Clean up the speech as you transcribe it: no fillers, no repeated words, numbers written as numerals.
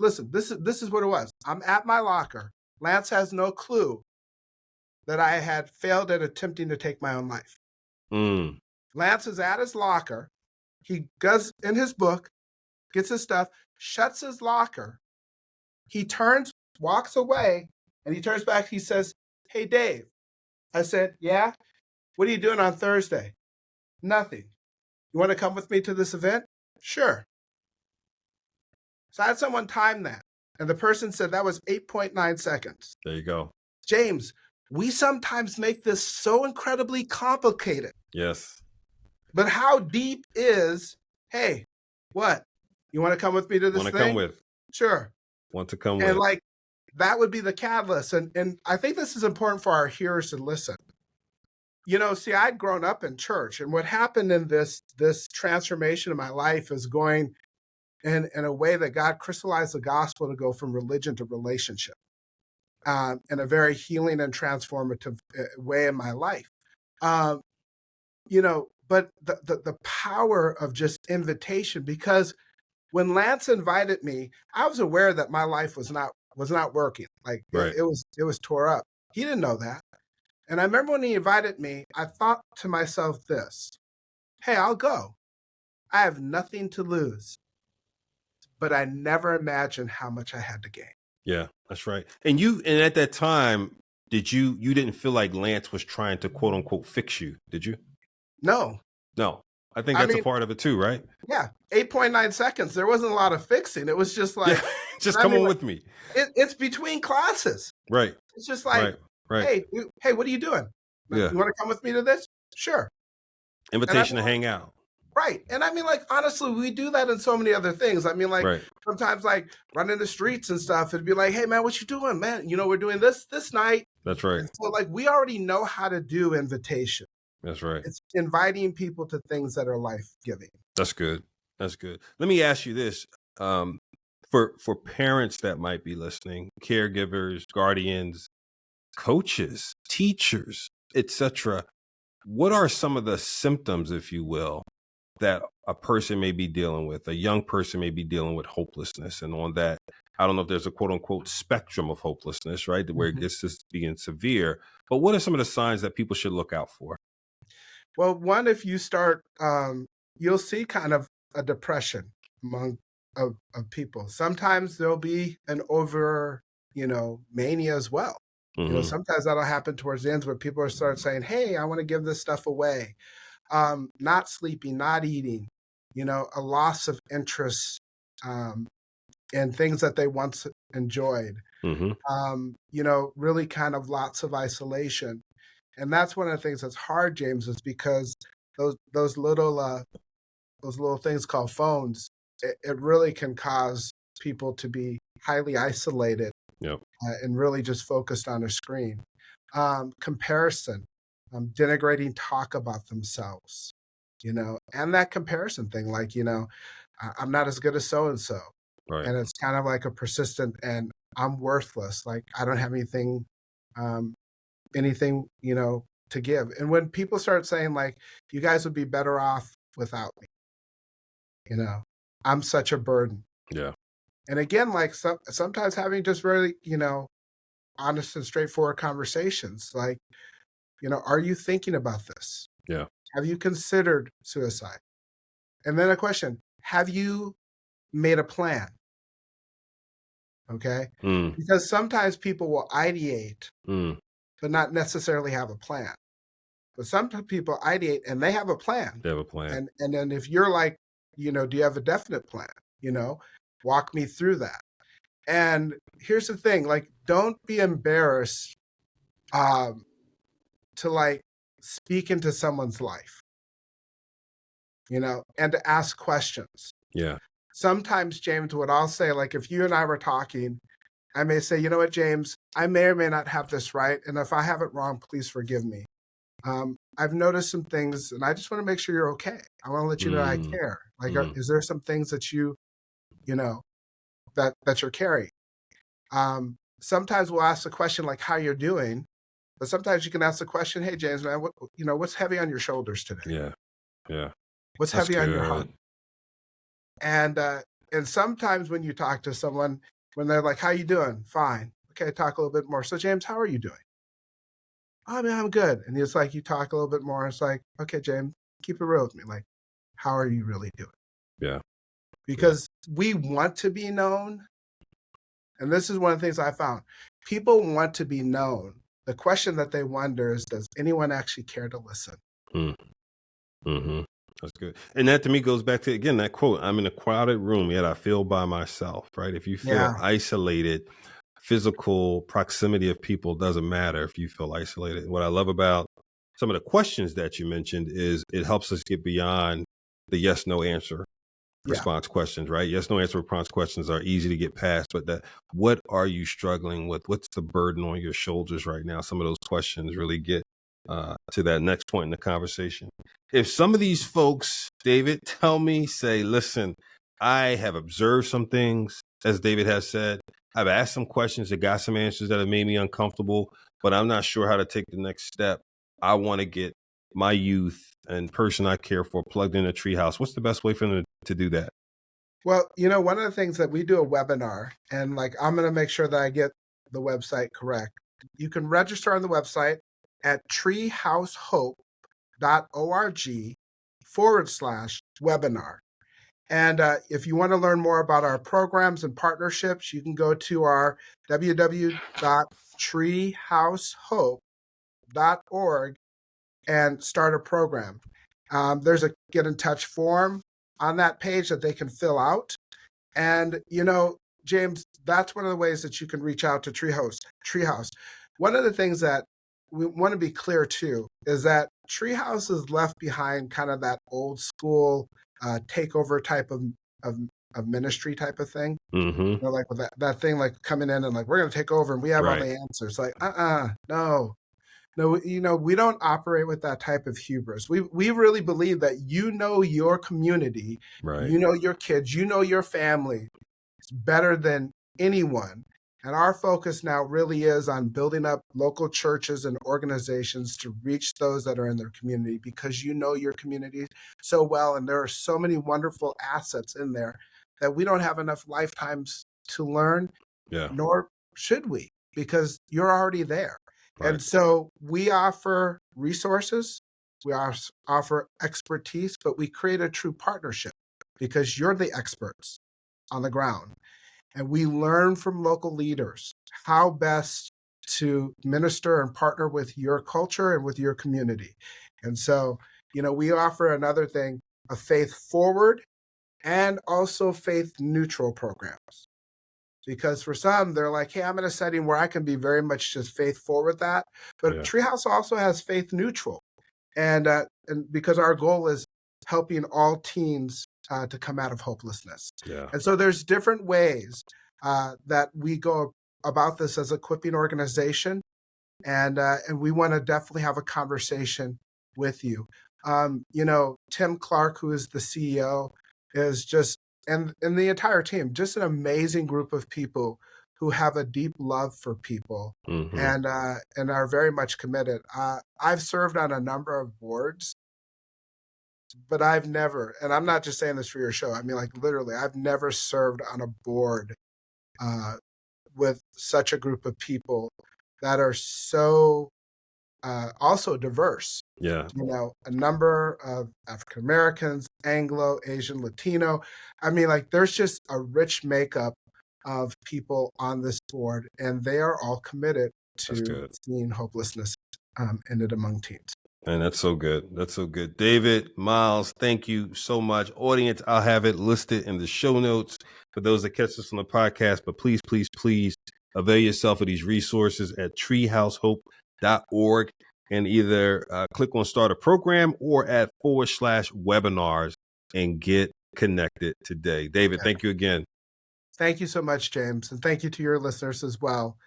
listen, this is what it was. I'm at my locker. Lance has no clue that I had failed at attempting to take my own life. Mm. Lance is at his locker. He goes in his book, gets his stuff, shuts his locker. He turns, walks away, and he turns back. He says, "Hey, Dave." I said, "Yeah? What are you doing on Thursday?" "Nothing." "You want to come with me to this event?" "Sure." So I had someone time that, and the person said that was 8.9 seconds. There you go. James, we sometimes make this so incredibly complicated. Yes. But how deep is, hey, what? You want to come with me to this Want to thing? come with. Sure. Want to come And with. like, that would be the catalyst. And I think this is important for our hearers to listen. You know, see, I'd grown up in church, and what happened in this transformation of my life is going in a way that God crystallized the gospel to go from religion to relationship, in a very healing and transformative way in my life. You know, but the power of just invitation, because when Lance invited me, I was aware that my life was not working. Like Right. it was tore up. He didn't know that. And I remember when he invited me, I thought to myself this: hey, I'll go. I have nothing to lose. But I never imagined how much I had to gain. Yeah, that's right. And at that time, you didn't feel like Lance was trying to quote unquote fix you, did you? No. I think that's a part of it too, right? Yeah. 8.9 seconds. There wasn't a lot of fixing. It was just like, just come on with me. It's between classes. Right. It's just like, right. Hey, what are you doing? Yeah. You want to come with me to this? Sure. Invitation to hang out. Right. And I mean, like, honestly, we do that in so many other things. I mean, like, sometimes, like, running the streets and stuff, it'd be like, hey, man, what you doing, man? You know, we're doing this night. That's right. And so, like, we already know how to do invitation. That's right. It's inviting people to things that are life-giving. That's good. That's good. Let me ask you this. For parents that might be listening, caregivers, guardians, coaches, teachers, etc., what are some of the symptoms, if you will, that a person may be dealing with, a young person may be dealing with hopelessness? And on that, I don't know if there's a quote unquote spectrum of hopelessness, right? Where it gets to being severe. But what are some of the signs that people should look out for? Well, one, if you start, you'll see kind of a depression among of people. Sometimes there'll be an over, mania as well. Mm-hmm. Sometimes that'll happen towards the end where people start saying, hey, I want to give this stuff away. Not sleeping, not eating, a loss of interest in things that they once enjoyed. Mm-hmm. Really kind of lots of isolation. And that's one of the things that's hard, James, is because those little things called phones, it really can cause people to be highly isolated. Yep. And really just focused on a screen. Comparison, denigrating talk about themselves, and that comparison thing, like, I'm not as good as so-and-so. Right. And it's kind of like a persistent, and I'm worthless. Like, I don't have anything, to give. And when people start saying, like, you guys would be better off without me, I'm such a burden. Yeah. And again, like, sometimes having just really, honest and straightforward conversations, like, are you thinking about this? Yeah. Have you considered suicide? And then a question, have you made a plan? Okay. Because sometimes people will ideate, but not necessarily have a plan. But some people ideate and they have a plan. They have a plan. And then if you're like, do you have a definite plan? Walk me through that. And here's the thing, like, don't be embarrassed to, like, speak into someone's life, and to ask questions. Yeah. Sometimes, James, what I'll say, like, if you and I were talking, I may say, you know what, James, I may or may not have this right. And if I have it wrong, please forgive me. I've noticed some things and I just want to make sure you're okay. I want to let you know I care. Like, is there some things that that you're carrying? Sometimes we'll ask the question, like, how you're doing, but sometimes you can ask the question, hey, James, man, what's heavy on your shoulders today? Yeah. Yeah. What's heavy on your heart? And And sometimes when you talk to someone, when they're like, how you doing? Fine. Okay, talk a little bit more. So James, how are you doing? Oh man, I'm good. And it's like you talk a little bit more. It's like, okay, James, keep it real with me. Like, how are you really doing? Yeah. Because we want to be known. And this is one of the things I found. People want to be known. The question that they wonder is, does anyone actually care to listen? Mm-hmm. That's good. And that to me goes back to, again, that quote, I'm in a crowded room, yet I feel by myself, right? If you feel isolated, physical proximity of people doesn't matter if you feel isolated. What I love about some of the questions that you mentioned is it helps us get beyond the yes, no answer response questions, right? Yes, no answer response questions are easy to get past, but that what are you struggling with? What's the burden on your shoulders right now? Some of those questions really get to that next point in the conversation. If some of these folks, David, say, listen, I have observed some things, as David has said, I've asked some questions that got some answers that have made me uncomfortable, but I'm not sure how to take the next step. I want to get my youth and person I care for plugged in a TreeHouse. What's the best way for them to do that? Well, one of the things that we do a webinar, and like I'm going to make sure that I get the website correct. You can register on the website at treehousehope.org/webinar. And if you want to learn more about our programs and partnerships, you can go to our www.treehousehope.org and start a program. There's a get in touch form on that page that they can fill out. And, James, that's one of the ways that you can reach out to TreeHouse. One of the things that we want to be clear too is that TreeHouse has left behind kind of that old school takeover type of ministry type of thing. Mm-hmm. Like with that thing, like coming in and like, we're going to take over and we have all the answers. Like, no. No, we don't operate with that type of hubris. We really believe that your community, your kids, your family better than anyone. And our focus now really is on building up local churches and organizations to reach those that are in their community, because your community so well. And there are so many wonderful assets in there that we don't have enough lifetimes to learn, nor should we, because you're already there. Right. And so we offer resources, we offer expertise, but we create a true partnership because you're the experts on the ground. And we learn from local leaders how best to minister and partner with your culture and with your community. And so, we offer another thing, a faith forward and also faith neutral programs. Because for some, they're like, hey, I'm in a setting where I can be very much just faith forward that. But TreeHouse also has faith neutral. And because our goal is helping all teens to come out of hopelessness. Yeah. And so there's different ways that we go about this as a equipping organization. And we want to definitely have a conversation with you. Tim Clark, who is the CEO, is just, and the entire team, just an amazing group of people who have a deep love for people and are very much committed. I've served on a number of boards, but I've never, and I'm not just saying this for your show, I mean, like literally, I've never served on a board with such a group of people that are so also diverse. Yeah. A number of African Americans, Anglo, Asian, Latino. I mean, like there's just a rich makeup of people on this board, and they are all committed to seeing hopelessness ended among teens. And that's so good. That's so good. David Myles, thank you so much. Audience, I'll have it listed in the show notes for those that catch us on the podcast. But please, please, please avail yourself of these resources at treehousehope.org and either click on start a program or at /webinars and get connected today. David, thank you again. Thank you so much, James. And thank you to your listeners as well.